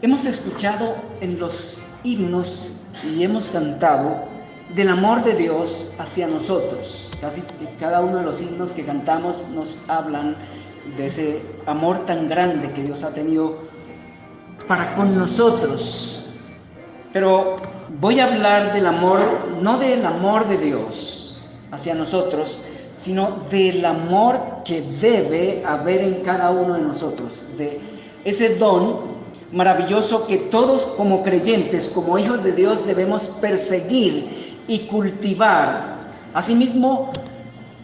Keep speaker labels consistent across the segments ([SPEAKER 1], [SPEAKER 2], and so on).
[SPEAKER 1] Hemos escuchado en los himnos y hemos cantado del amor de Dios hacia nosotros. Casi cada uno de los himnos que cantamos nos hablan de ese amor tan grande que Dios ha tenido para con nosotros. Pero voy a hablar del amor, no del amor de Dios hacia nosotros, sino del amor que debe haber en cada uno de nosotros, de ese don maravilloso que todos como creyentes, como hijos de Dios, debemos perseguir y cultivar. Asimismo,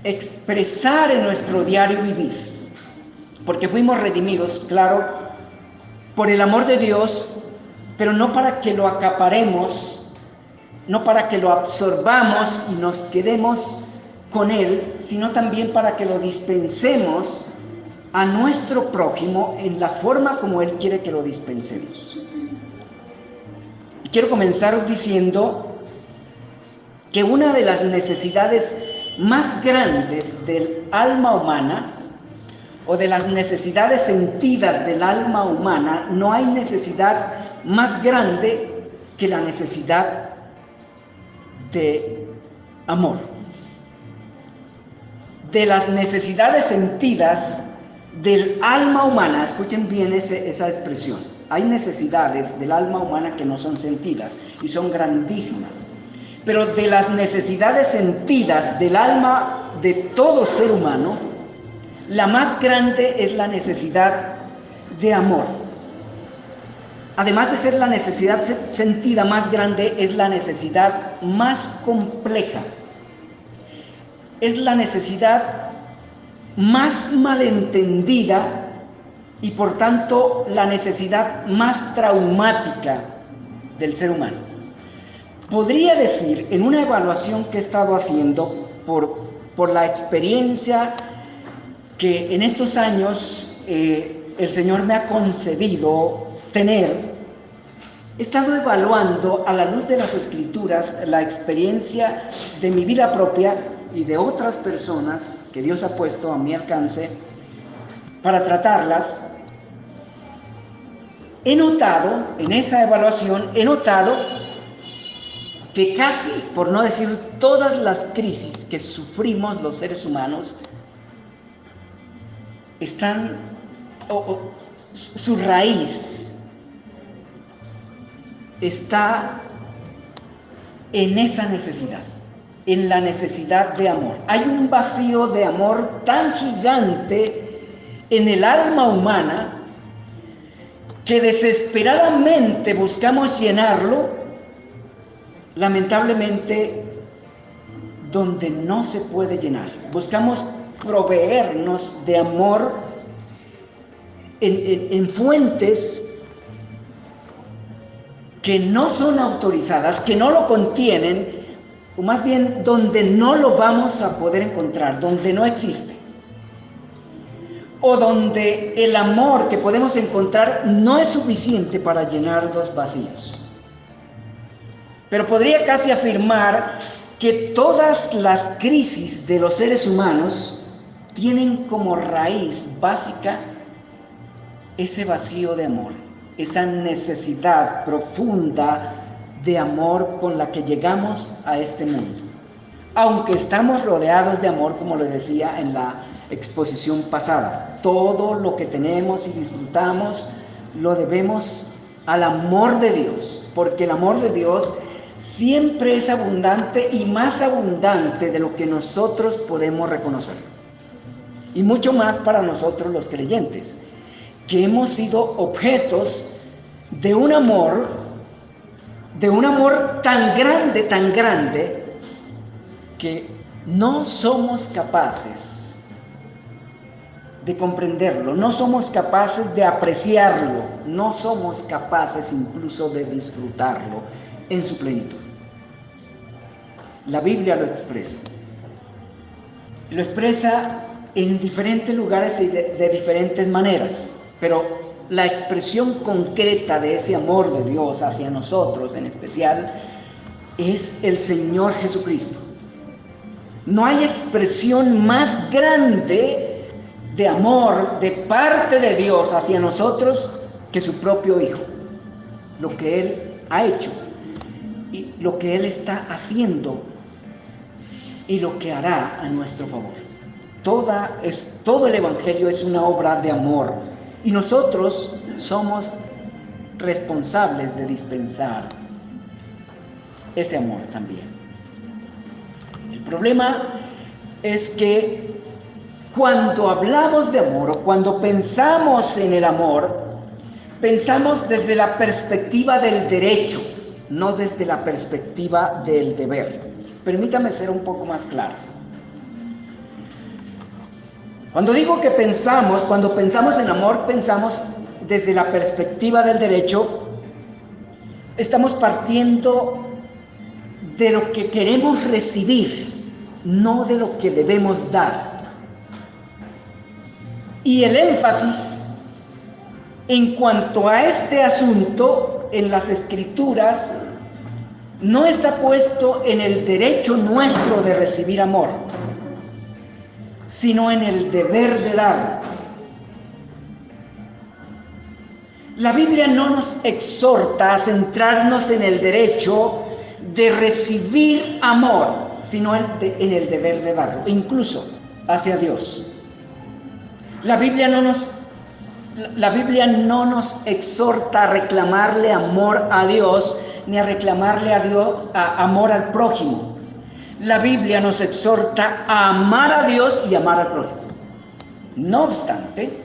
[SPEAKER 1] expresar en nuestro diario vivir. Porque fuimos redimidos, claro, por el amor de Dios, pero no para que lo acaparemos, no para que lo absorbamos y nos quedemos con Él, sino también para que lo dispensemos a nuestro prójimo en la forma como Él quiere que lo dispensemos. Y quiero comenzar diciendo que una de las necesidades más grandes del alma humana, o de las necesidades sentidas del alma humana, no hay necesidad más grande que la necesidad de amor. De las necesidades sentidas del alma humana, escuchen bien esa expresión, hay necesidades del alma humana que no son sentidas y son grandísimas, pero de las necesidades sentidas del alma de todo ser humano, la más grande es la necesidad de amor. Además de ser la necesidad sentida más grande, es la necesidad más compleja. Es la necesidad más malentendida y por tanto la necesidad más traumática del ser humano. Podría decir, en una evaluación que he estado haciendo por la experiencia que en estos años el Señor me ha concedido tener, he estado evaluando a la luz de las Escrituras la experiencia de mi vida propia y de otras personas que Dios ha puesto a mi alcance para tratarlas. He notado, en esa evaluación, que casi, por no decir todas las crisis que sufrimos los seres humanos, están, su raíz está en esa necesidad, en la necesidad de amor. Hay un vacío de amor tan gigante en el alma humana que desesperadamente buscamos llenarlo, lamentablemente, donde no se puede llenar. Buscamos proveernos de amor en fuentes que no son autorizadas, que no lo contienen, o más bien donde no lo vamos a poder encontrar, donde no existe, o donde el amor que podemos encontrar no es suficiente para llenar los vacíos. Pero podría casi afirmar que todas las crisis de los seres humanos tienen como raíz básica ese vacío de amor, esa necesidad profunda de amor con la que llegamos a este mundo. Aunque estamos rodeados de amor, como lo decía en la exposición pasada, todo lo que tenemos y disfrutamos lo debemos al amor de Dios, porque el amor de Dios siempre es abundante y más abundante de lo que nosotros podemos reconocer. Y mucho más para nosotros los creyentes, que hemos sido objetos de un amor tan grande, que no somos capaces de comprenderlo, no somos capaces de apreciarlo, no somos capaces incluso de disfrutarlo en su plenitud. La Biblia lo expresa. Lo expresa en diferentes lugares y de diferentes maneras, pero la expresión concreta de ese amor de Dios hacia nosotros en especial es el Señor Jesucristo. No hay expresión más grande de amor de parte de Dios hacia nosotros que su propio Hijo. lo que Él ha hecho y lo que Él está haciendo y lo que hará a nuestro favor. Todo el Evangelio es una obra de amor y nosotros somos responsables de dispensar ese amor también. El problema es que cuando hablamos de amor o cuando pensamos en el amor, pensamos desde la perspectiva del derecho, no desde la perspectiva del deber. Permítame ser un poco más claro. Cuando digo que cuando pensamos en amor, pensamos desde la perspectiva del derecho, estamos partiendo de lo que queremos recibir, no de lo que debemos dar. Y el énfasis en cuanto a este asunto en las Escrituras no está puesto en el derecho nuestro de recibir amor, sino en el deber de dar. La Biblia no nos exhorta a centrarnos en el derecho de recibir amor, sino en el deber de darlo, incluso hacia Dios. La Biblia no nos exhorta a reclamarle amor a Dios, ni a reclamarle a Dios amor al prójimo. La Biblia nos exhorta a amar a Dios y amar al prójimo. No obstante,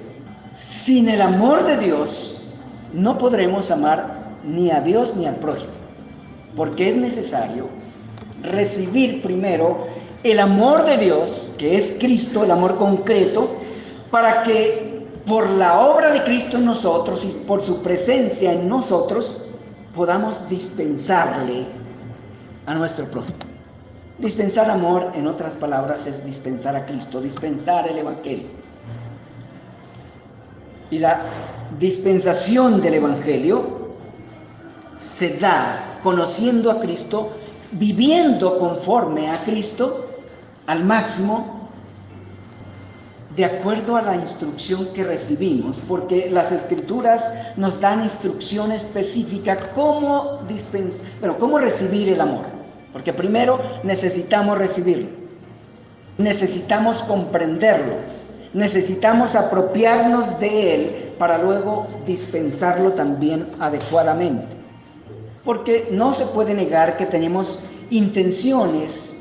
[SPEAKER 1] sin el amor de Dios no podremos amar ni a Dios ni al prójimo, porque es necesario recibir primero el amor de Dios, que es Cristo, el amor concreto, para que por la obra de Cristo en nosotros y por su presencia en nosotros podamos dispensarle a nuestro prójimo. Dispensar amor, en otras palabras, es dispensar a Cristo, dispensar el Evangelio. Y la dispensación del Evangelio se da conociendo a Cristo, viviendo conforme a Cristo al máximo, de acuerdo a la instrucción que recibimos, porque las Escrituras nos dan instrucción específica cómo recibir el amor. Porque primero necesitamos recibirlo, necesitamos comprenderlo, necesitamos apropiarnos de él para luego dispensarlo también adecuadamente. Porque no se puede negar que tenemos intenciones,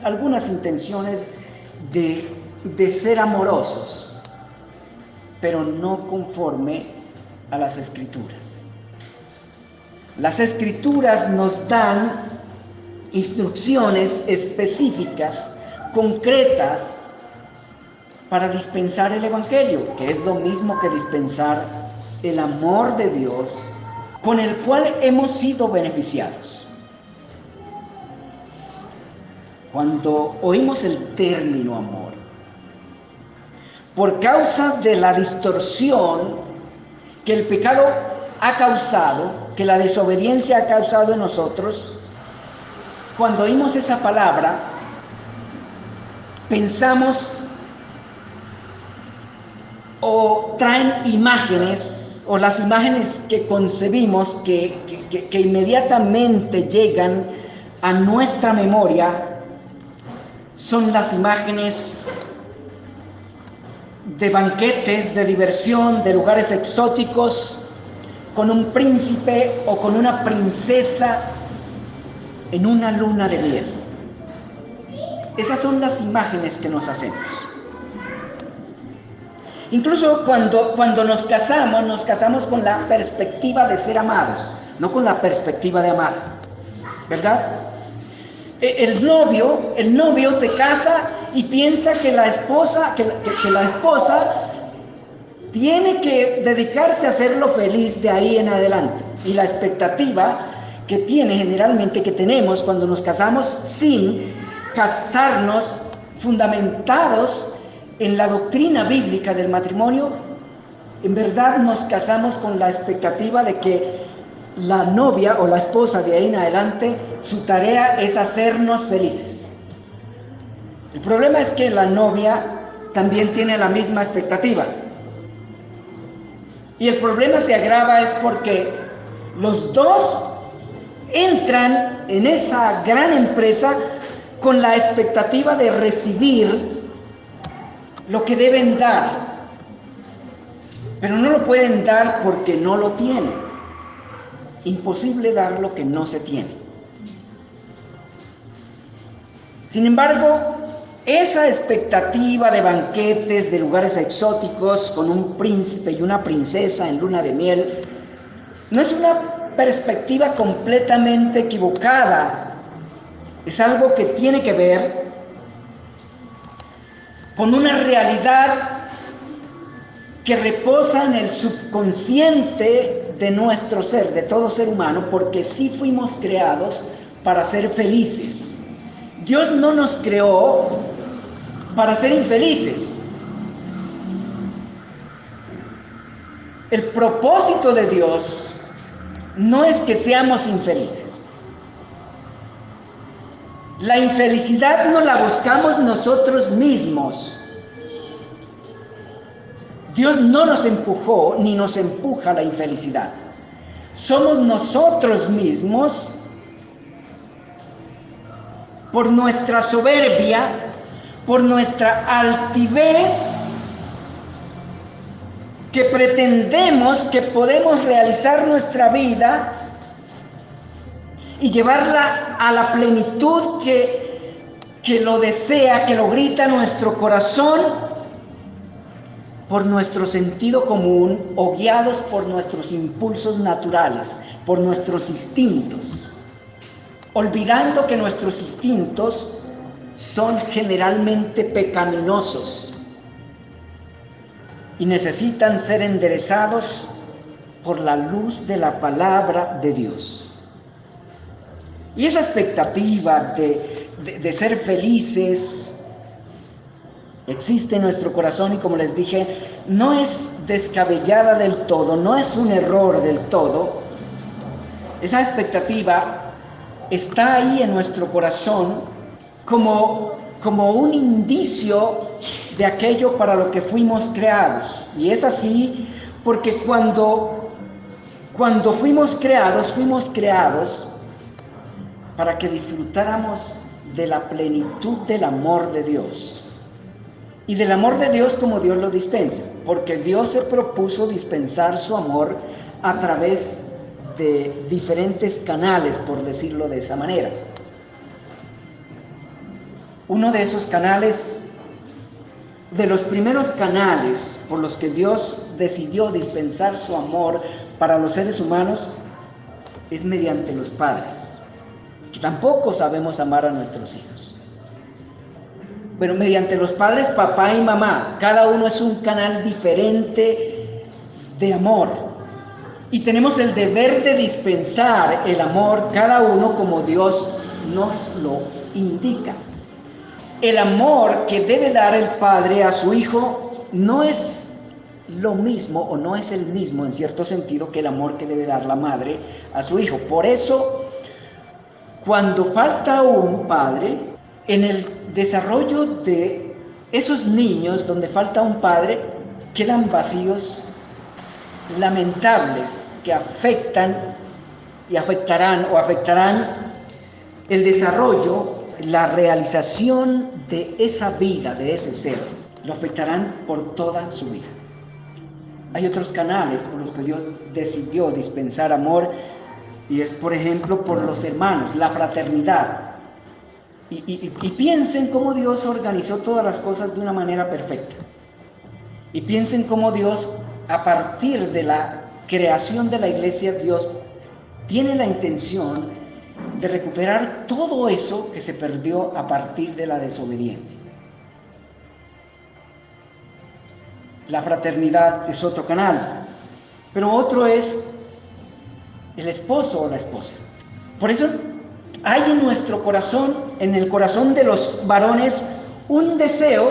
[SPEAKER 1] algunas intenciones de ser amorosos, pero no conforme a las Escrituras. Las Escrituras nos dan instrucciones específicas, concretas, para dispensar el Evangelio, que es lo mismo que dispensar el amor de Dios con el cual hemos sido beneficiados. Cuando oímos el término amor, por causa de la distorsión que el pecado ha causado, que la desobediencia ha causado en nosotros, cuando oímos esa palabra, pensamos o traen imágenes, o las imágenes que concebimos que inmediatamente llegan a nuestra memoria, son las imágenes de banquetes, de diversión, de lugares exóticos, con un príncipe o con una princesa en una luna de miel. Esas son las imágenes que nos hacemos. Incluso cuando nos casamos con la perspectiva de ser amados, no con la perspectiva de amar, ¿verdad? El novio se casa y piensa que la esposa tiene que dedicarse a hacerlo feliz de ahí en adelante. Y la expectativa que tenemos cuando nos casamos sin casarnos fundamentados en la doctrina bíblica del matrimonio, en verdad nos casamos con la expectativa de que la novia o la esposa de ahí en adelante, su tarea es hacernos felices. El problema es que la novia también tiene la misma expectativa. Y el problema se agrava es porque Los dos entran en esa gran empresa con la expectativa de recibir lo que deben dar, pero no lo pueden dar porque no lo tienen. Imposible dar lo que no se tiene. Sin embargo, esa expectativa de banquetes, de lugares exóticos con un príncipe y una princesa en luna de miel, no es una perspectiva completamente equivocada. Es algo que tiene que ver con una realidad que reposa en el subconsciente de nuestro ser, de todo ser humano, porque sí fuimos creados para ser felices. Dios no nos creó para ser infelices. El propósito de Dios no es que seamos infelices. La infelicidad no la buscamos nosotros mismos. Dios no nos empujó ni nos empuja a la infelicidad. Somos nosotros mismos, por nuestra soberbia, por nuestra altivez, que pretendemos que podemos realizar nuestra vida y llevarla a la plenitud que lo desea, que lo grita nuestro corazón, por nuestro sentido común o guiados por nuestros impulsos naturales, por nuestros instintos, olvidando que nuestros instintos son generalmente pecaminosos y necesitan ser enderezados por la luz de la palabra de Dios. Y esa expectativa de ser felices existe en nuestro corazón y, como les dije, no es descabellada del todo, no es un error del todo. Esa expectativa está ahí en nuestro corazón como un indicio de aquello para lo que fuimos creados. Y es así porque cuando fuimos creados para que disfrutáramos de la plenitud del amor de Dios. Y del amor de Dios como Dios lo dispensa, porque Dios se propuso dispensar su amor a través de diferentes canales, por decirlo de esa manera. Uno de esos canales, de los primeros canales por los que Dios decidió dispensar su amor para los seres humanos, es mediante los padres, que tampoco sabemos amar a nuestros hijos. Pero mediante los padres, papá y mamá, cada uno es un canal diferente de amor. Y tenemos el deber de dispensar el amor, cada uno como Dios nos lo indica. El amor que debe dar el padre a su hijo no es lo mismo, o no es el mismo en cierto sentido, que el amor que debe dar la madre a su hijo. Por eso, cuando falta un padre, en el desarrollo de esos niños donde falta un padre, quedan vacíos lamentables que afectan y afectarán el desarrollo, la realización de esa vida, de ese ser. Lo afectarán por toda su vida. Hay otros canales por los que Dios decidió dispensar amor, y es, por ejemplo, por los hermanos, la fraternidad. Y piensen cómo Dios organizó todas las cosas de una manera perfecta. Y piensen cómo Dios, a partir de la creación de la iglesia, Dios tiene la intención de recuperar todo eso que se perdió a partir de la desobediencia. La fraternidad es otro canal, pero otro es el esposo o la esposa. Por eso hay en nuestro corazón, en el corazón de los varones, un deseo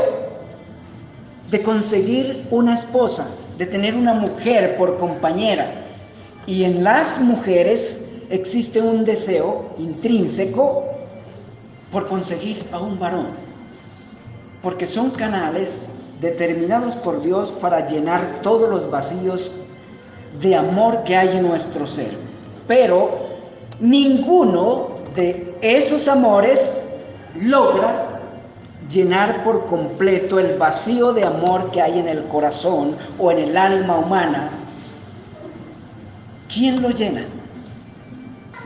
[SPEAKER 1] de conseguir una esposa, de tener una mujer por compañera. Y en las mujeres existe un deseo intrínseco por conseguir a un varón, porque son canales determinados por Dios para llenar todos los vacíos de amor que hay en nuestro ser. pero ninguno de esos amores logra llenar por completo el vacío de amor que hay en el corazón o en el alma humana. ¿Quién lo llena?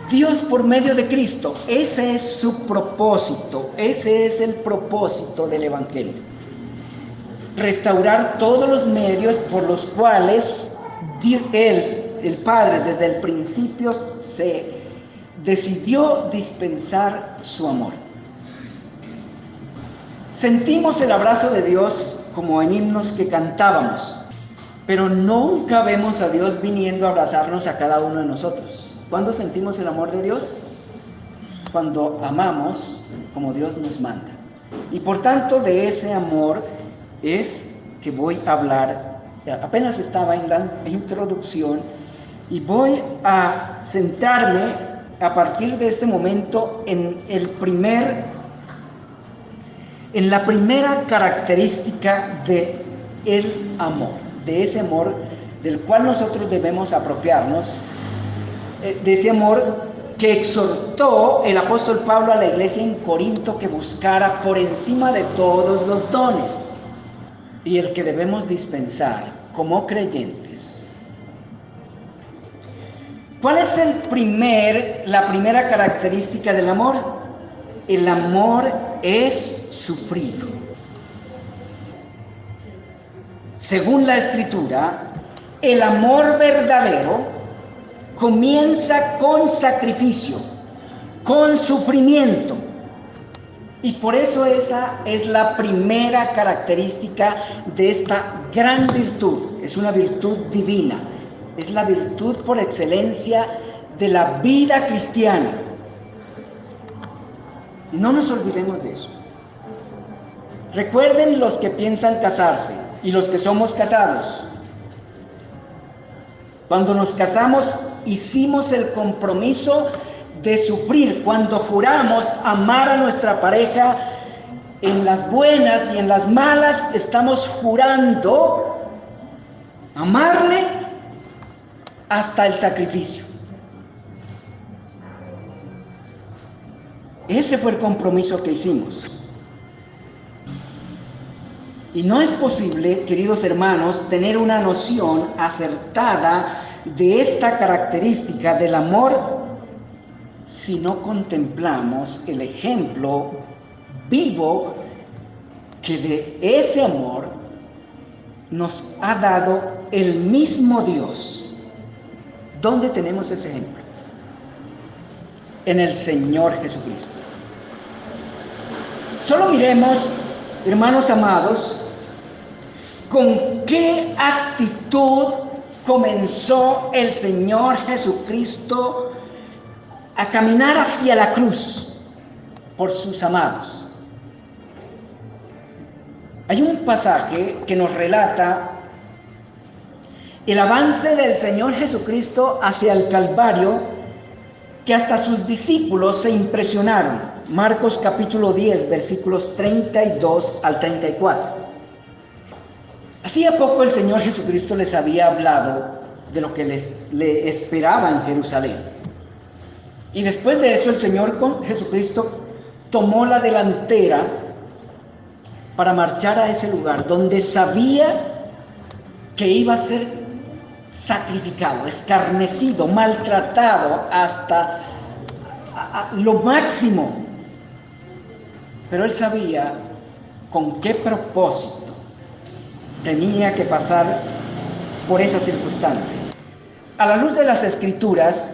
[SPEAKER 1] Dios por medio de Cristo. Ese es su propósito, ese es el propósito del Evangelio. Restaurar todos los medios por los cuales Él, el Padre, desde el principio se decidió dispensar su amor. Sentimos el abrazo de Dios como en himnos que cantábamos, pero nunca vemos a Dios viniendo a abrazarnos a cada uno de nosotros. ¿Cuándo sentimos el amor de Dios? Cuando amamos como Dios nos manda. Y por tanto, de ese amor es que voy a hablar. Apenas estaba en la introducción y voy a centrarme a partir de este momento en la primera característica de el amor, de ese amor del cual nosotros debemos apropiarnos, de ese amor que exhortó el apóstol Pablo a la iglesia en Corinto que buscara por encima de todos los dones y el que debemos dispensar como creyentes. ¿Cuál es la primera característica del amor? El amor es sufrido. Según la Escritura, el amor verdadero comienza con sacrificio, con sufrimiento. Y por eso esa es la primera característica de esta gran virtud. Es una virtud divina. Es la virtud por excelencia de la vida cristiana. Y no nos olvidemos de eso. Recuerden los que piensan casarse y los que somos casados. Cuando nos casamos, hicimos el compromiso de sufrir. Cuando juramos amar a nuestra pareja, en las buenas y en las malas, estamos jurando amarle hasta el sacrificio. Ese fue el compromiso que hicimos. Y no es posible, queridos hermanos, tener una noción acertada de esta característica del amor si no contemplamos el ejemplo vivo que de ese amor nos ha dado el mismo Dios. ¿Dónde tenemos ese ejemplo? En el Señor Jesucristo. Solo miremos, hermanos amados, con qué actitud comenzó el Señor Jesucristo a caminar hacia la cruz por sus amados. Hay un pasaje que nos relata el avance del Señor Jesucristo hacia el Calvario, que hasta sus discípulos se impresionaron. Marcos capítulo 10, versículos 32 al 34. Hacía poco el Señor Jesucristo les había hablado de lo que le esperaba en Jerusalén. Y después de eso el Señor Jesucristo tomó la delantera para marchar a ese lugar donde sabía que iba a ser sacrificado, escarnecido, maltratado hasta lo máximo. Pero él sabía con qué propósito tenía que pasar por esas circunstancias. A la luz de las Escrituras,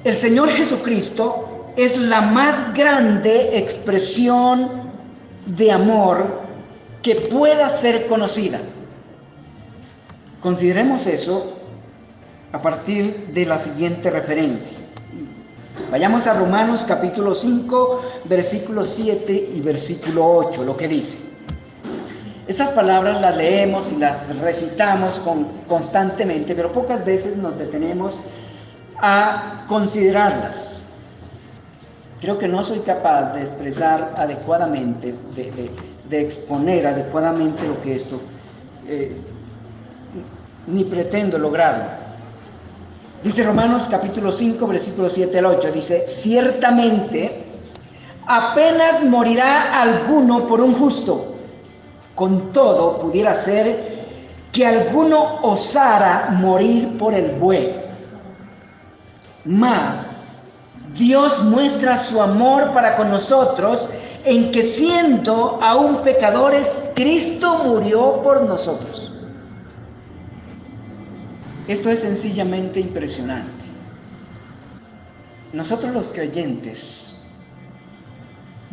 [SPEAKER 1] el Señor Jesucristo es la más grande expresión de amor que pueda ser conocida. Consideremos eso a partir de la siguiente referencia. Vayamos a Romanos capítulo 5, versículo 7 y versículo 8, lo que dice. Estas palabras las leemos y las recitamos constantemente, pero pocas veces nos detenemos a considerarlas. Creo que no soy capaz de expresar adecuadamente, de exponer adecuadamente lo que esto, ni pretendo lograrlo. Dice Romanos capítulo 5, versículos 7 al 8, dice, ciertamente apenas morirá alguno por un justo, con todo pudiera ser que alguno osara morir por el bueno. Mas Dios muestra su amor para con nosotros en que siendo aún pecadores, Cristo murió por nosotros. Esto es sencillamente impresionante. Nosotros los creyentes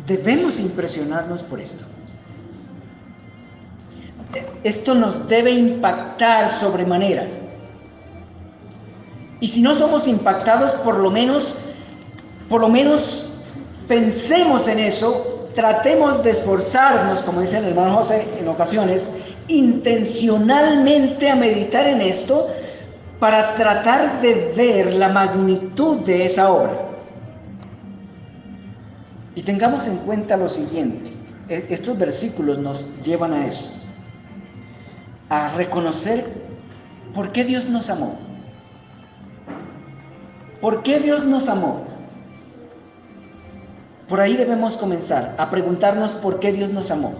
[SPEAKER 1] debemos impresionarnos por esto. Esto nos debe impactar sobremanera. Y si no somos impactados, por lo menos pensemos en eso, tratemos de esforzarnos, como dice el hermano José en ocasiones, intencionalmente a meditar en esto para tratar de ver la magnitud de esa obra. Y tengamos en cuenta lo siguiente, estos versículos nos llevan a eso, a reconocer por qué Dios nos amó. ¿Por qué Dios nos amó? Por ahí debemos comenzar a preguntarnos por qué Dios nos amó,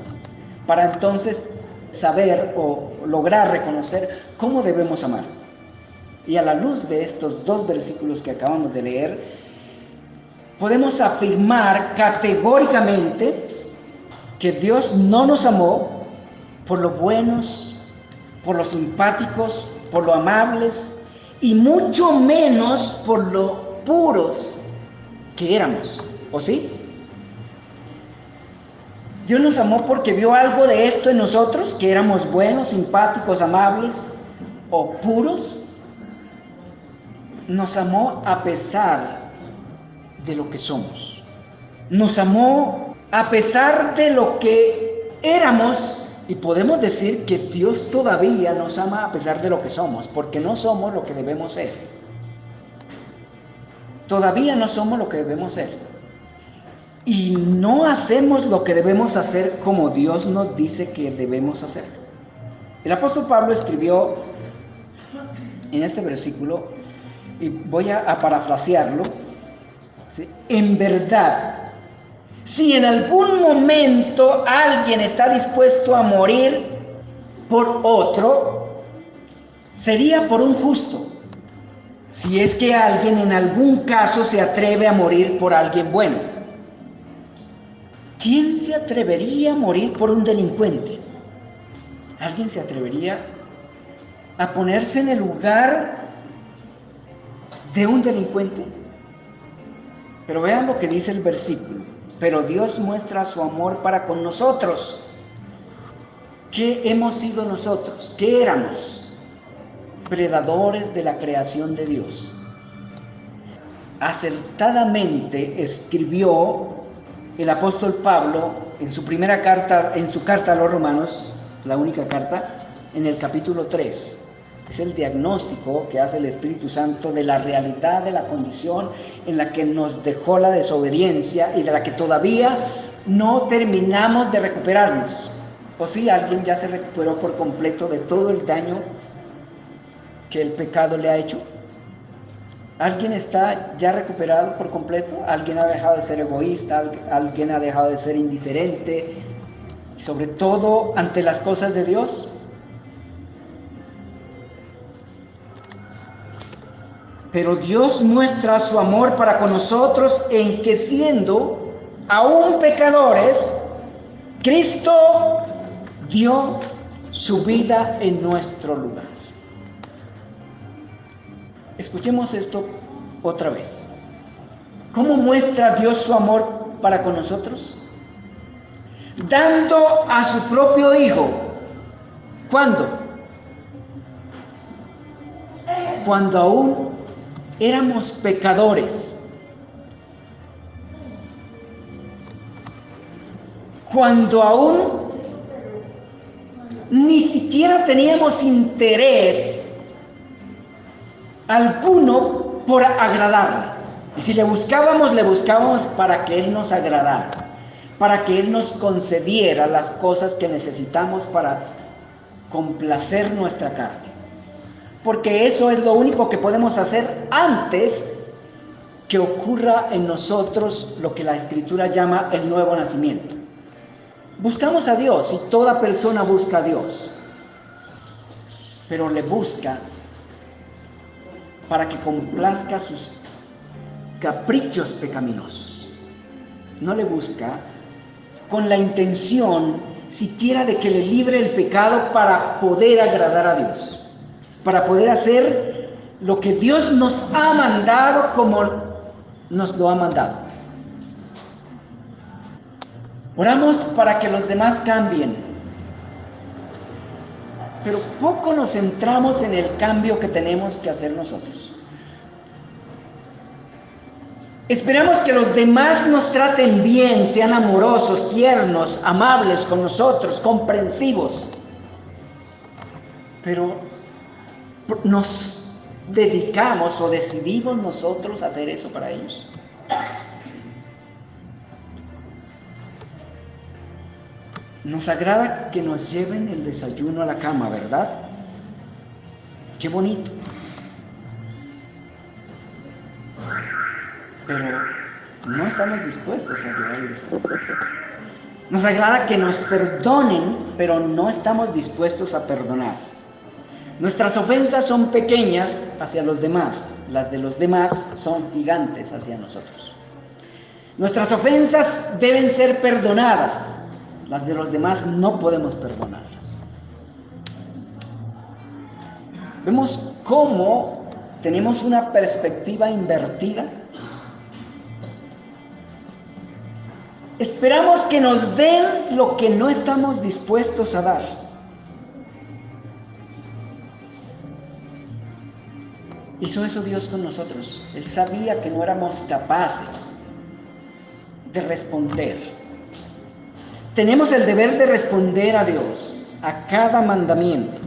[SPEAKER 1] para entonces saber o lograr reconocer cómo debemos amar. Y a la luz de estos dos versículos que acabamos de leer, podemos afirmar categóricamente que Dios no nos amó por lo buenos, por lo simpáticos, por lo amables, y mucho menos por lo puros que éramos, ¿o sí? Dios nos amó porque vio algo de esto en nosotros, que éramos buenos, simpáticos, amables o puros. Nos amó a pesar de lo que somos. Nos amó a pesar de lo que éramos. Y podemos decir que Dios todavía nos ama a pesar de lo que somos, porque no somos lo que debemos ser. Todavía no somos lo que debemos ser. Y no hacemos lo que debemos hacer como Dios nos dice que debemos hacer. El apóstol Pablo escribió en este versículo, y voy a parafrasearlo, ¿sí? En verdad, si en algún momento alguien está dispuesto a morir por otro, sería por un justo, si es que alguien en algún caso se atreve a morir por alguien bueno. ¿Quién se atrevería a morir por un delincuente? ¿Alguien se atrevería a ponerse en el lugar de un delincuente? Pero vean lo que dice el versículo. Pero Dios muestra su amor para con nosotros. ¿Qué hemos sido nosotros? ¿Qué éramos? Predadores de la creación de Dios. Acertadamente escribió el apóstol Pablo en su primera carta, en su carta a los Romanos, la única carta, en el capítulo 3. Es el diagnóstico que hace el Espíritu Santo de la realidad de la condición en la que nos dejó la desobediencia y de la que todavía no terminamos de recuperarnos. O si alguien ya se recuperó por completo de todo el daño que el pecado le ha hecho. ¿Alguien está ya recuperado por completo? ¿Alguien ha dejado de ser egoísta? ¿Alguien ha dejado de ser indiferente? Sobre todo ante las cosas de Dios. Pero Dios muestra su amor para con nosotros en que siendo aún pecadores, Cristo dio su vida en nuestro lugar. Escuchemos esto otra vez. ¿Cómo muestra Dios su amor para con nosotros? Dando a su propio Hijo. ¿Cuándo? Cuando aún éramos pecadores. Cuando aún ni siquiera teníamos interés alguno por agradarle. Y si le buscábamos para que Él nos agradara, para que Él nos concediera las cosas que necesitamos para complacer nuestra carne. porque eso es lo único que podemos hacer antes que ocurra en nosotros lo que la Escritura llama el nuevo nacimiento. Buscamos a Dios y toda persona busca a Dios, pero le busca para que complazca sus caprichos pecaminosos. No le busca con la intención siquiera de que le libre el pecado para poder agradar a Dios, para poder hacer lo que Dios nos ha mandado como nos lo ha mandado. Oramos para que los demás cambien, pero poco nos centramos en el cambio que tenemos que hacer nosotros. Esperamos que los demás nos traten bien, sean amorosos, tiernos, amables con nosotros, comprensivos. Pero ¿nos dedicamos o decidimos nosotros a hacer eso para ellos? Nos agrada que nos lleven el desayuno a la cama, ¿verdad? Qué bonito. Pero no estamos dispuestos a llevar el desayuno. Nos agrada que nos perdonen, pero no estamos dispuestos a perdonar. Nuestras ofensas son pequeñas hacia los demás, las de los demás son gigantes hacia nosotros. Nuestras ofensas deben ser perdonadas, las de los demás no podemos perdonarlas. Vemos cómo tenemos una perspectiva invertida. Esperamos que nos den lo que no estamos dispuestos a dar. Hizo eso Dios con nosotros. Él sabía que no éramos capaces de responder. Tenemos el deber de responder a Dios, a cada mandamiento.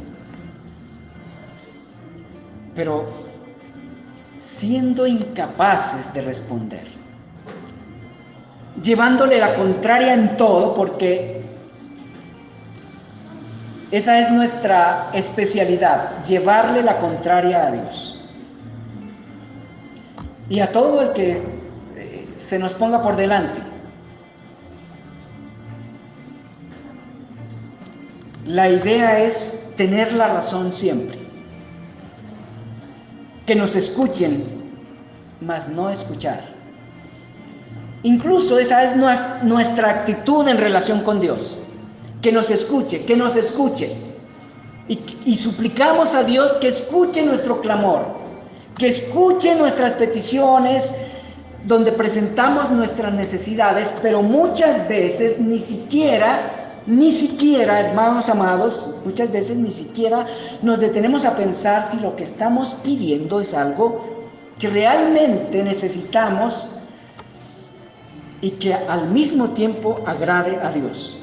[SPEAKER 1] Pero siendo incapaces de responder, llevándole la contraria en todo, porque esa es nuestra especialidad, llevarle la contraria a Dios. Y a todo el que se nos ponga por delante. La idea es tener la razón siempre. Que nos escuchen, mas no escuchar. Incluso esa es nuestra actitud en relación con Dios. Que nos escuche, que nos escuche. Y suplicamos a Dios que escuche nuestro clamor, que escuche nuestras peticiones, donde presentamos nuestras necesidades, pero muchas veces ni siquiera, hermanos amados, muchas veces ni siquiera nos detenemos a pensar si lo que estamos pidiendo es algo que realmente necesitamos y que al mismo tiempo agrade a Dios.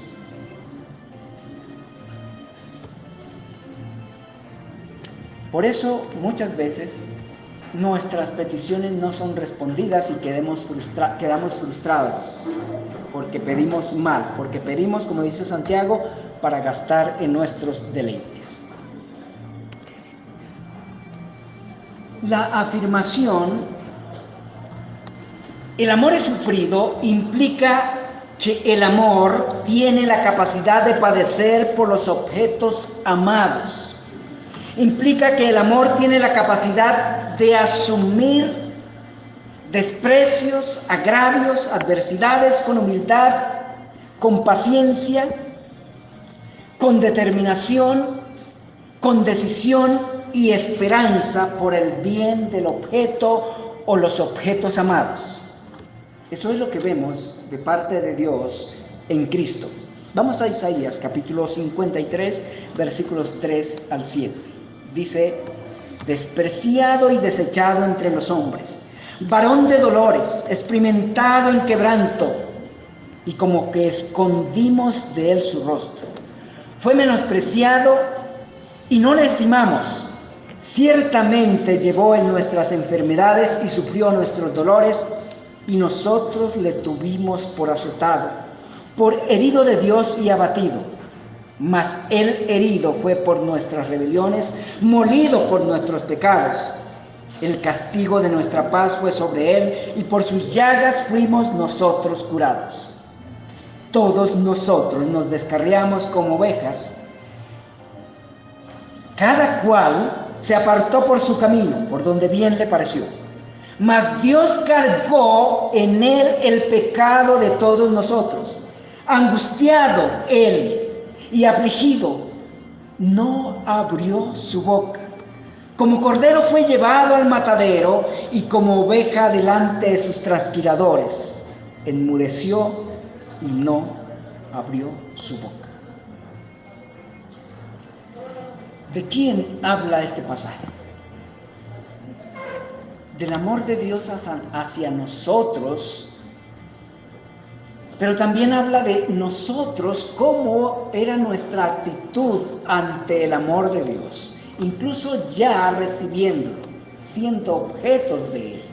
[SPEAKER 1] Por eso muchas veces nuestras peticiones no son respondidas y quedamos frustrados porque pedimos mal, porque pedimos, como dice Santiago, para gastar en nuestros deleites. La afirmación, el amor es sufrido, implica que el amor tiene la capacidad de padecer por los objetos amados. Implica que el amor tiene la capacidad de asumir desprecios, agravios, adversidades con humildad, con paciencia, con determinación, con decisión y esperanza por el bien del objeto o los objetos amados. Eso es lo que vemos de parte de Dios en Cristo. Vamos a Isaías capítulo 53, versículos 3 al 7. Dice: despreciado y desechado entre los hombres, varón de dolores, experimentado en quebranto, y como que escondimos de él su rostro. Fue menospreciado y no le estimamos. Ciertamente llevó en nuestras enfermedades y sufrió nuestros dolores, y nosotros le tuvimos por azotado, por herido de Dios y abatido. Mas Él herido fue por nuestras rebeliones, molido por nuestros pecados. El castigo de nuestra paz fue sobre Él, y por sus llagas fuimos nosotros curados. Todos nosotros nos descarriamos como ovejas. Cada cual se apartó por su camino, por donde bien le pareció. Mas Dios cargó en Él el pecado de todos nosotros. Angustiado Él y afligido, no abrió su boca. Como cordero fue llevado al matadero, y como oveja delante de sus trasquiladores, enmudeció y no abrió su boca. ¿De quién habla este pasaje? Del amor de Dios hacia nosotros, pero también habla de nosotros, cómo era nuestra actitud ante el amor de Dios, incluso ya recibiéndolo, siendo objetos de Él.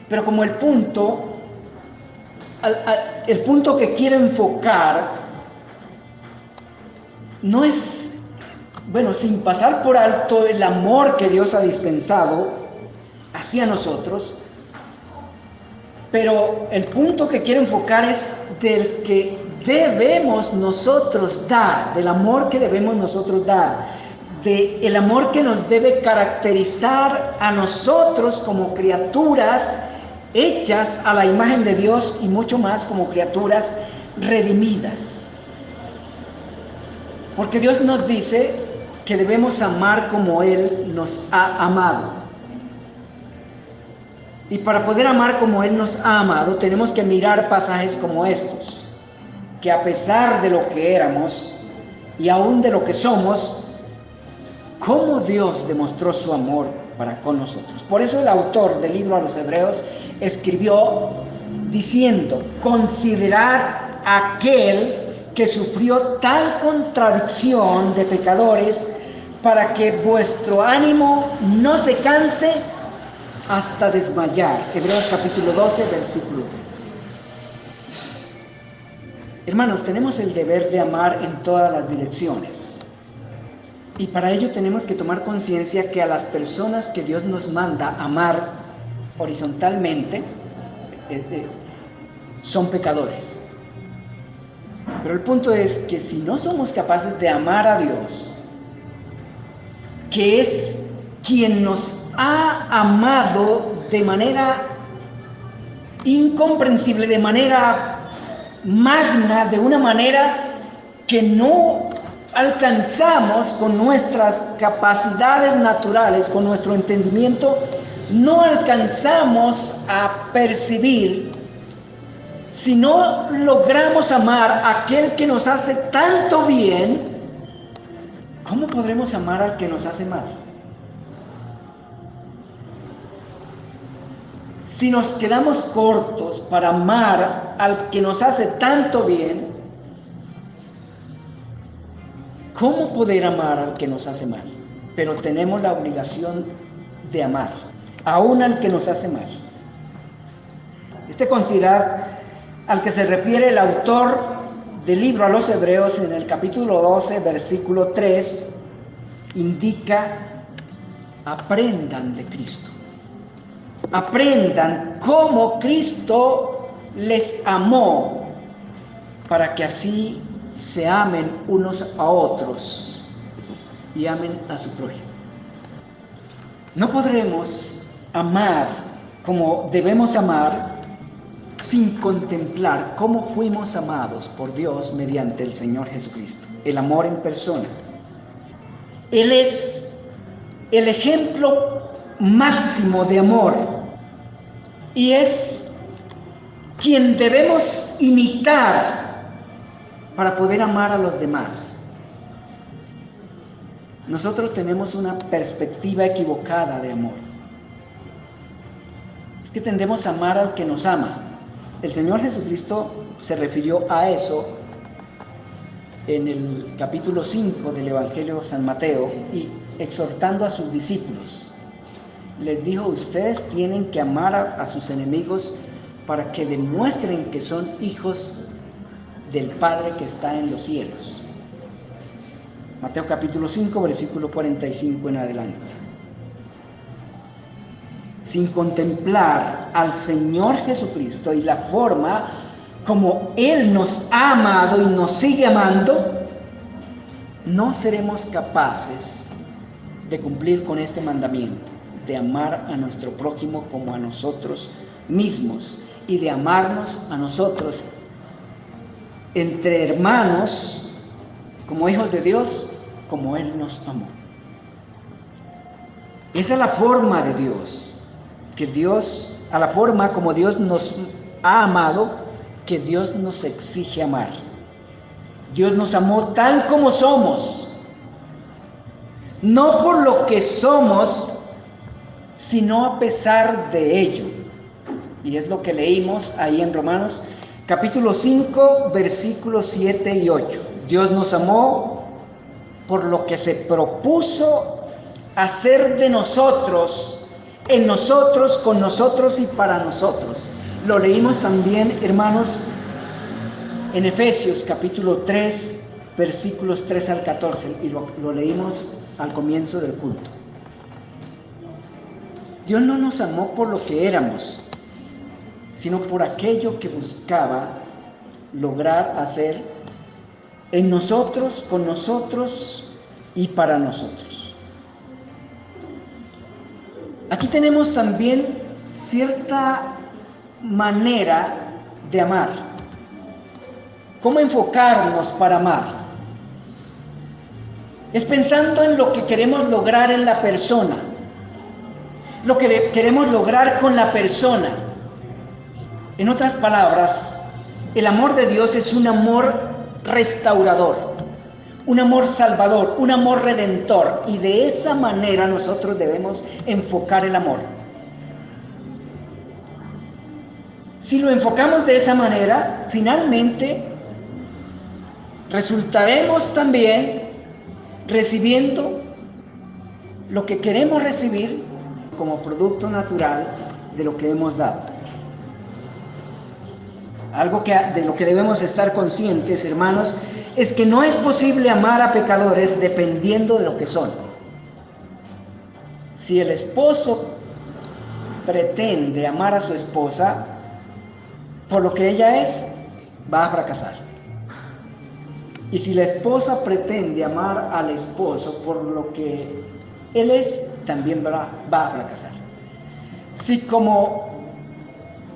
[SPEAKER 1] Pero como el punto que quiero enfocar no es, sin pasar por alto el amor que Dios ha dispensado hacia nosotros, pero el punto que quiero enfocar es del que debemos nosotros dar, del amor que debemos nosotros dar, del amor que nos debe caracterizar a nosotros como criaturas hechas a la imagen de Dios, y mucho más como criaturas redimidas. Porque Dios nos dice que debemos amar como Él nos ha amado. Y para poder amar como Él nos ha amado, tenemos que mirar pasajes como estos, que a pesar de lo que éramos y aún de lo que somos, cómo Dios demostró su amor para con nosotros. Por eso el autor del libro a los Hebreos escribió diciendo: considerad aquel que sufrió tal contradicción de pecadores, para que vuestro ánimo no se canse hasta desmayar. Hebreos capítulo 12, versículo 3. Hermanos, tenemos el deber de amar en todas las direcciones. Y para ello tenemos que tomar conciencia que a las personas que Dios nos manda amar horizontalmente son pecadores. Pero el punto es que si no somos capaces de amar a Dios, que es quien nos ha amado de manera incomprensible, de manera magna, de una manera que no alcanzamos con nuestras capacidades naturales, con nuestro entendimiento, no alcanzamos a percibir. Si no logramos amar a aquel que nos hace tanto bien, ¿cómo podremos amar al que nos hace mal? Si nos quedamos cortos para amar al que nos hace tanto bien, ¿cómo poder amar al que nos hace mal? Pero tenemos la obligación de amar, aún al que nos hace mal. Considerad al que se refiere el autor del libro a los Hebreos en el capítulo 12, versículo 3, indica: aprendan de Cristo. Aprendan cómo Cristo les amó, para que así se amen unos a otros y amen a su prójimo. No podremos amar como debemos amar sin contemplar cómo fuimos amados por Dios mediante el Señor Jesucristo, el amor en persona. Él es el ejemplo máximo de amor y es quien debemos imitar para poder amar a los demás. Nosotros tenemos una perspectiva equivocada de amor. Es que tendemos a amar al que nos ama. El Señor Jesucristo se refirió a eso en el capítulo 5 del Evangelio de San Mateo, y exhortando a sus discípulos, les dijo: ustedes tienen que amar a sus enemigos para que demuestren que son hijos del Padre que está en los cielos. Mateo capítulo 5, versículo 45 en adelante. Sin contemplar al Señor Jesucristo y la forma como Él nos ha amado y nos sigue amando, no seremos capaces de cumplir con este mandamiento, de amar a nuestro prójimo como a nosotros mismos y de amarnos a nosotros entre hermanos, como hijos de Dios, como Él nos amó. Esa es la forma de Dios, a la forma como Dios nos ha amado, que Dios nos exige amar. Dios nos amó tal como somos, no por lo que somos, sino a pesar de ello. Y es lo que leímos ahí en Romanos capítulo 5, versículos 7 y 8. Dios nos amó por lo que se propuso hacer de nosotros, en nosotros, con nosotros y para nosotros. Lo leímos también, hermanos, en Efesios capítulo 3, versículos 3 al 14, y lo leímos al comienzo del culto. Dios no nos amó por lo que éramos, sino por aquello que buscaba lograr hacer en nosotros, con nosotros y para nosotros. Aquí tenemos también cierta manera de amar. ¿Cómo enfocarnos para amar? Es pensando en lo que queremos lograr en la persona, lo que queremos lograr con la persona. En otras palabras, el amor de Dios es un amor restaurador, un amor salvador, un amor redentor, y de esa manera nosotros debemos enfocar el amor. Si lo enfocamos de esa manera, finalmente resultaremos también recibiendo lo que queremos recibir como producto natural de lo que hemos dado. Algo de lo que debemos estar conscientes, hermanos, es que no es posible amar a pecadores dependiendo de lo que son. Si el esposo pretende amar a su esposa por lo que ella es, va a fracasar. Y si la esposa pretende amar al esposo por lo que él es, también va a fracasar. Si como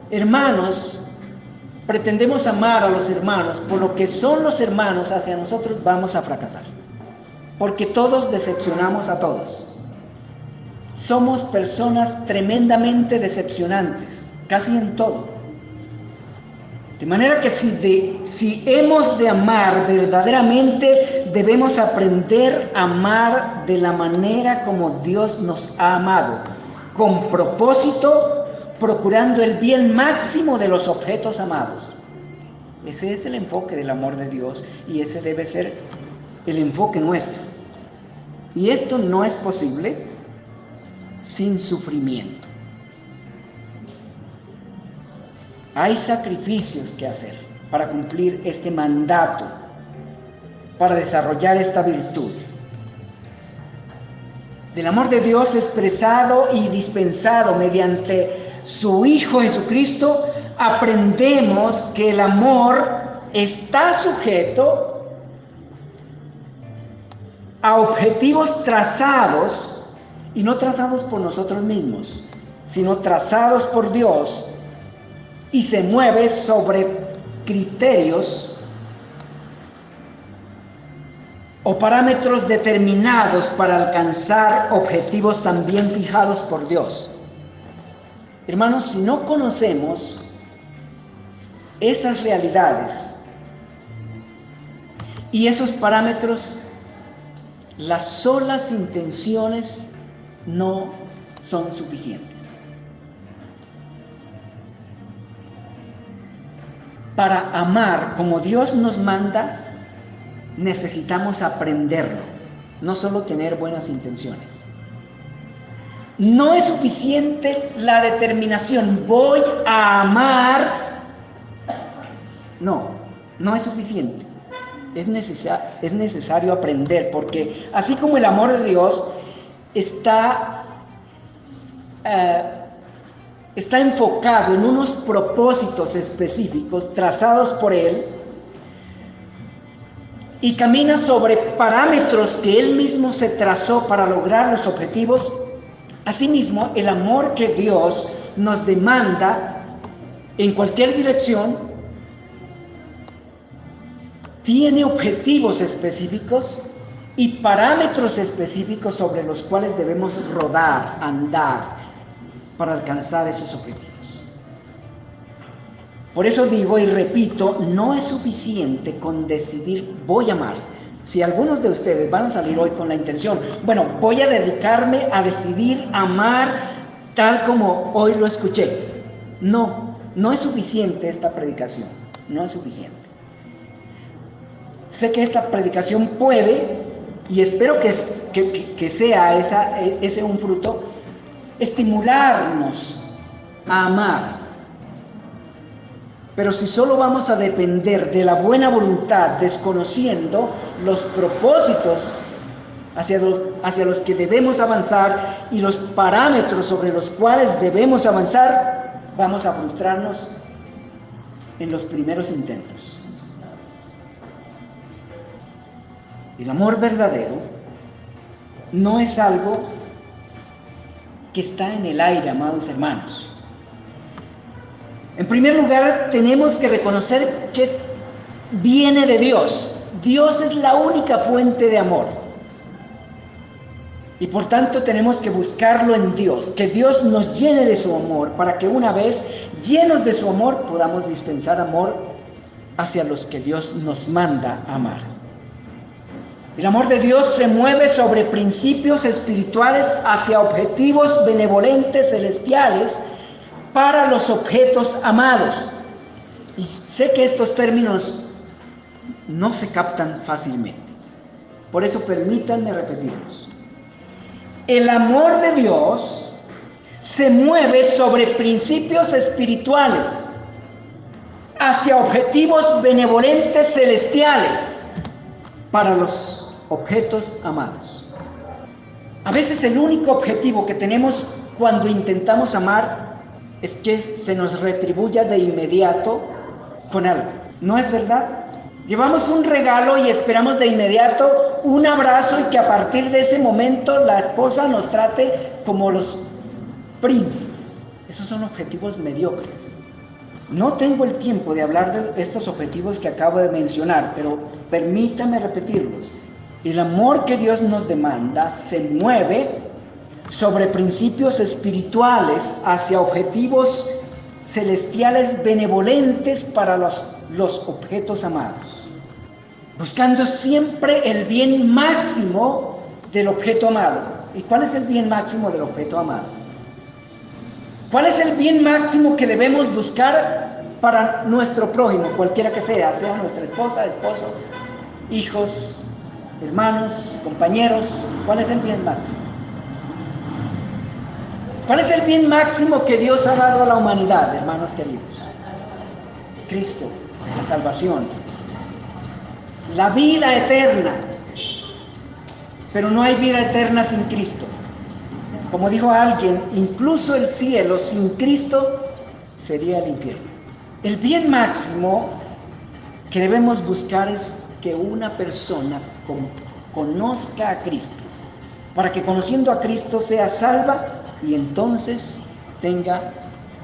[SPEAKER 1] hermanos pretendemos amar a los hermanos por lo que son los hermanos hacia nosotros, vamos a fracasar. Porque todos decepcionamos a todos. Somos personas tremendamente decepcionantes, casi en todo. De manera que si hemos de amar verdaderamente, debemos aprender a amar de la manera como Dios nos ha amado, con propósito, procurando el bien máximo de los objetos amados. Ese es el enfoque del amor de Dios y ese debe ser el enfoque nuestro. Y esto no es posible sin sufrimiento. Hay sacrificios que hacer para cumplir este mandato, para desarrollar esta virtud. Del amor de Dios expresado y dispensado mediante su Hijo Jesucristo, aprendemos que el amor está sujeto a objetivos trazados, y no trazados por nosotros mismos, sino trazados por Dios, y se mueve sobre criterios o parámetros determinados para alcanzar objetivos también fijados por Dios. Hermanos, si no conocemos esas realidades y esos parámetros, las solas intenciones no son suficientes. Para amar como Dios nos manda, necesitamos aprenderlo, no solo tener buenas intenciones. No es suficiente la determinación, voy a amar. No no es suficiente. Es necesario aprender, porque así como el amor de Dios está enfocado en unos propósitos específicos trazados por Él y camina sobre parámetros que Él mismo se trazó para lograr los objetivos, asimismo el amor que Dios nos demanda en cualquier dirección tiene objetivos específicos y parámetros específicos sobre los cuales debemos rodar, andar, para alcanzar esos objetivos. Por eso digo y repito, no es suficiente con decidir voy a amar. Si algunos de ustedes van a salir hoy con la intención, bueno, voy a dedicarme a decidir amar tal como hoy lo escuché. No es suficiente esta predicación, no es suficiente. Sé que esta predicación puede, y espero que sea ese un fruto, estimularnos a amar. Pero si solo vamos a depender de la buena voluntad, desconociendo los propósitos hacia los que debemos avanzar y los parámetros sobre los cuales debemos avanzar, vamos a frustrarnos en los primeros intentos. El amor verdadero no es algo que está en el aire, amados hermanos. En primer lugar, tenemos que reconocer que viene de Dios. Dios es la única fuente de amor. Y por tanto tenemos que buscarlo en Dios, que Dios nos llene de su amor, para que una vez llenos de su amor podamos dispensar amor hacia los que Dios nos manda amar. El amor de Dios se mueve sobre principios espirituales hacia objetivos benevolentes celestiales para los objetos amados. Y sé que estos términos no se captan fácilmente. Por eso permítanme repetirlos. El amor de Dios se mueve sobre principios espirituales hacia objetivos benevolentes celestiales para los objetos amados. A veces el único objetivo que tenemos cuando intentamos amar es que se nos retribuya de inmediato con algo. ¿No es verdad? Llevamos un regalo y esperamos de inmediato un abrazo y que a partir de ese momento la esposa nos trate como los príncipes. Esos son objetivos mediocres. No tengo el tiempo de hablar de estos objetivos que acabo de mencionar, pero permítame repetirlos. El amor que Dios nos demanda se mueve sobre principios espirituales hacia objetivos celestiales benevolentes para los objetos amados, buscando siempre el bien máximo del objeto amado. ¿Y cuál es el bien máximo del objeto amado? ¿Cuál es el bien máximo que debemos buscar para nuestro prójimo, cualquiera que sea nuestra esposa, esposo, hijos, hermanos, compañeros? ¿Cuál es el bien máximo? ¿Cuál es el bien máximo que Dios ha dado a la humanidad, hermanos queridos? Cristo, la salvación, la vida eterna. Pero no hay vida eterna sin Cristo. Como dijo alguien, incluso el cielo sin Cristo sería el infierno. El bien máximo que debemos buscar es que una persona conozca a Cristo, para que conociendo a Cristo sea salva y entonces tenga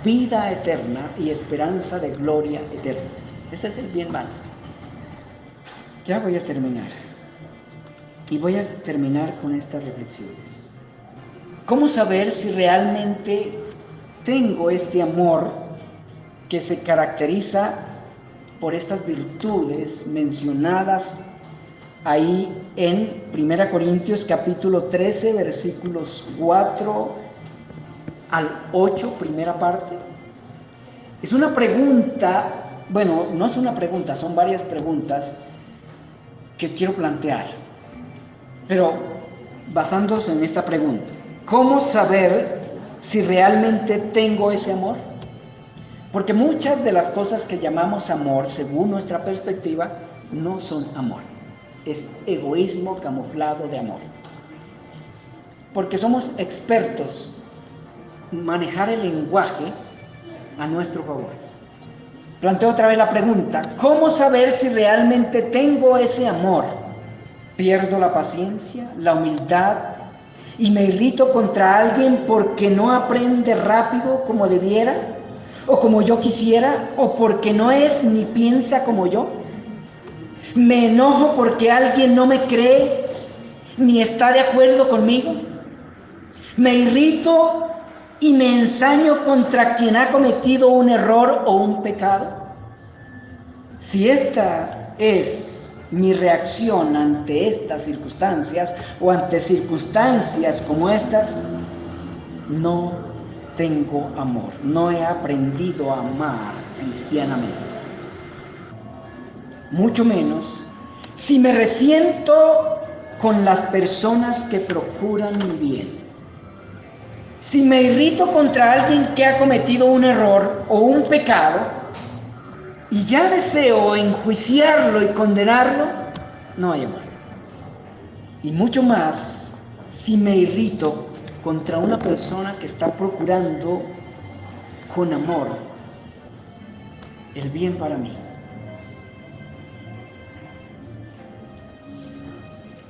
[SPEAKER 1] vida eterna y esperanza de gloria eterna. Ese es el bien máximo. Ya voy a terminar. Y voy a terminar con estas reflexiones. ¿Cómo saber si realmente tengo este amor que se caracteriza por estas virtudes mencionadas ahí en 1 Corintios capítulo 13, versículos 4 al 8, primera parte? Es una pregunta, bueno, no es una pregunta, son varias preguntas que quiero plantear, pero basándose en esta pregunta: ¿cómo saber si realmente tengo ese amor? Porque muchas de las cosas que llamamos amor, según nuestra perspectiva, no son amor. Es egoísmo camuflado de amor. Porque somos expertos en manejar el lenguaje a nuestro favor. Planteo otra vez la pregunta: ¿cómo saber si realmente tengo ese amor? ¿Pierdo la paciencia, la humildad y me irrito contra alguien porque no aprende rápido como debiera, o como yo quisiera, o porque no es ni piensa como yo? ¿Me enojo porque alguien no me cree ni está de acuerdo conmigo? ¿Me irrito y me ensaño contra quien ha cometido un error o un pecado? Si esta es mi reacción ante estas circunstancias o ante circunstancias como estas, no tengo amor, no he aprendido a amar cristianamente. Mucho menos si me resiento con las personas que procuran mi bien. Si me irrito contra alguien que ha cometido un error o un pecado y ya deseo enjuiciarlo y condenarlo, no hay amor. Y mucho más si me irrito contra una persona que está procurando con amor el bien para mí.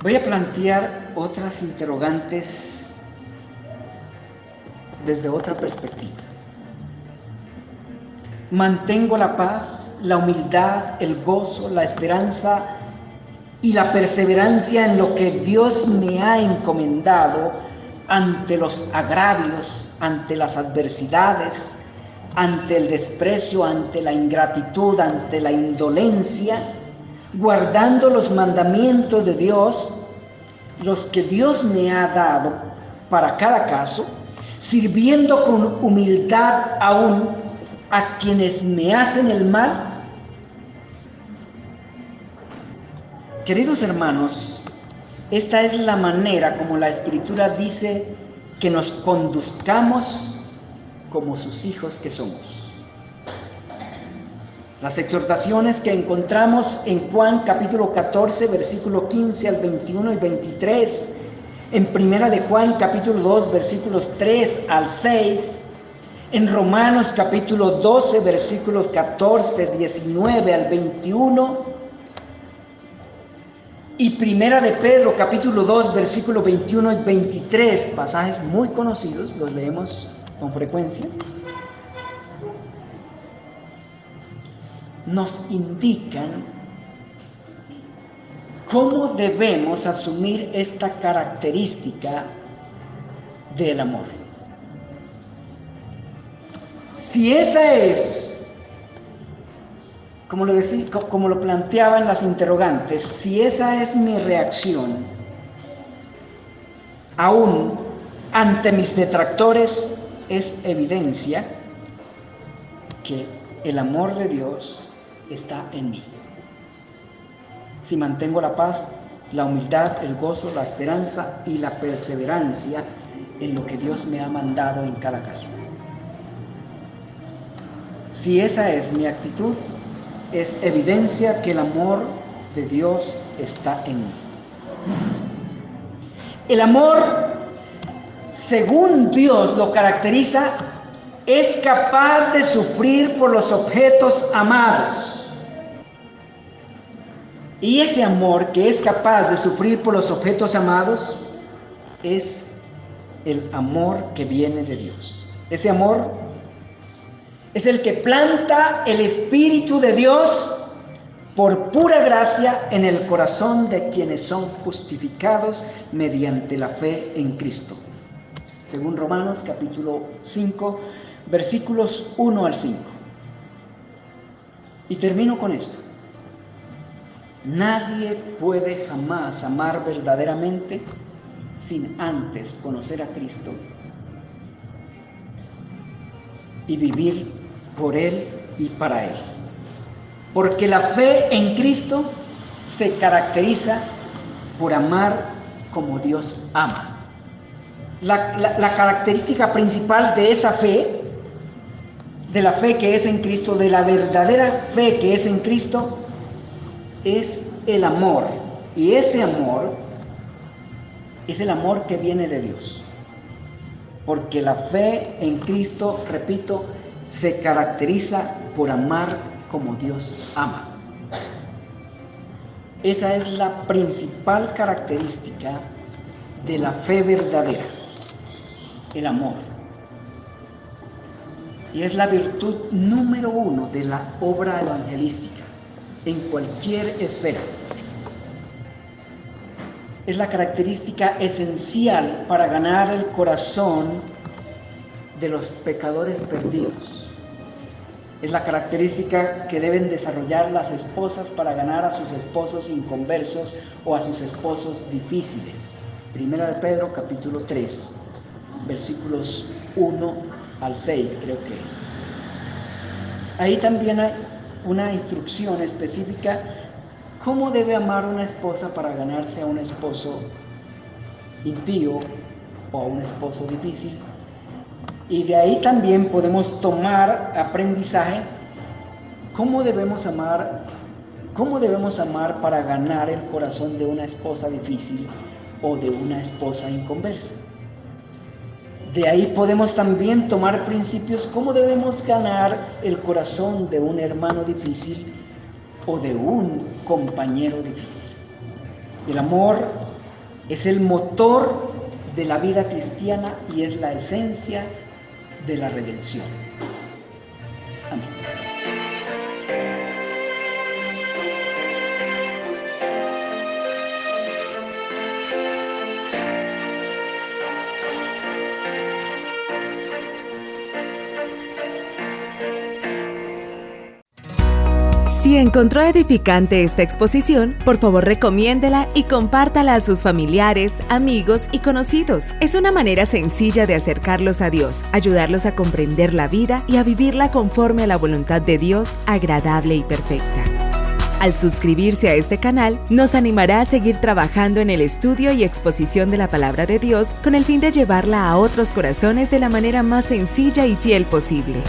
[SPEAKER 1] Voy a plantear otras interrogantes desde otra perspectiva. Mantengo la paz, la humildad, el gozo, la esperanza y la perseverancia en lo que Dios me ha encomendado ante los agravios, ante las adversidades, ante el desprecio, ante la ingratitud, ante la indolencia, guardando los mandamientos de Dios, los que Dios me ha dado para cada caso, sirviendo con humildad aún a quienes me hacen el mal. Queridos hermanos, esta es la manera como la Escritura dice que nos conduzcamos como sus hijos que somos. Las exhortaciones que encontramos en Juan capítulo 14, versículo 15 al 21 y 23, en Primera de Juan capítulo 2, versículos 3 al 6, en Romanos capítulo 12, versículos 14, 19 al 21, y Primera de Pedro capítulo 2, versículos 21 y 23, pasajes muy conocidos, los leemos con frecuencia, nos indican cómo debemos asumir esta característica del amor. Si esa es, como lo planteaban las interrogantes, si esa es mi reacción, aún ante mis detractores, es evidencia que el amor de Dios está en mí. Si mantengo la paz, la humildad, el gozo, la esperanza y la perseverancia en lo que Dios me ha mandado en cada caso. Si esa es mi actitud, es evidencia que el amor de Dios está en mí. El amor, según Dios lo caracteriza, es capaz de sufrir por los objetos amados. Y ese amor que es capaz de sufrir por los objetos amados es el amor que viene de Dios. Ese amor es el que planta el Espíritu de Dios por pura gracia en el corazón de quienes son justificados mediante la fe en Cristo. Según Romanos capítulo 5, versículos 1 al 5. Y termino con esto. Nadie puede jamás amar verdaderamente sin antes conocer a Cristo y vivir por Él y para Él. Porque la fe en Cristo se caracteriza por amar como Dios ama. La característica principal de esa fe de la fe que es en Cristo, de la verdadera fe que es en Cristo, es el amor. Y ese amor es el amor que viene de Dios. Porque la fe en Cristo, repito, se caracteriza por amar como Dios ama. Esa es la principal característica de la fe verdadera, el amor. Y es la virtud número 1 de la obra evangelística en cualquier esfera. Es la característica esencial para ganar el corazón de los pecadores perdidos. Es la característica que deben desarrollar las esposas para ganar a sus esposos inconversos o a sus esposos difíciles. Primera de Pedro, capítulo 3, versículos 1 al 6, creo que es. Ahí también hay una instrucción específica cómo debe amar una esposa para ganarse a un esposo impío o a un esposo difícil. Y de ahí también podemos tomar aprendizaje cómo debemos amar para ganar el corazón de una esposa difícil o de una esposa inconversa. De ahí podemos también tomar principios cómo debemos ganar el corazón de un hermano difícil o de un compañero difícil. El amor es el motor de la vida cristiana y es la esencia de la redención. Amén.
[SPEAKER 2] Si encontró edificante esta exposición, por favor recomiéndela y compártala a sus familiares, amigos y conocidos. Es una manera sencilla de acercarlos a Dios, ayudarlos a comprender la vida y a vivirla conforme a la voluntad de Dios, agradable y perfecta. Al suscribirse a este canal, nos animará a seguir trabajando en el estudio y exposición de la Palabra de Dios con el fin de llevarla a otros corazones de la manera más sencilla y fiel posible.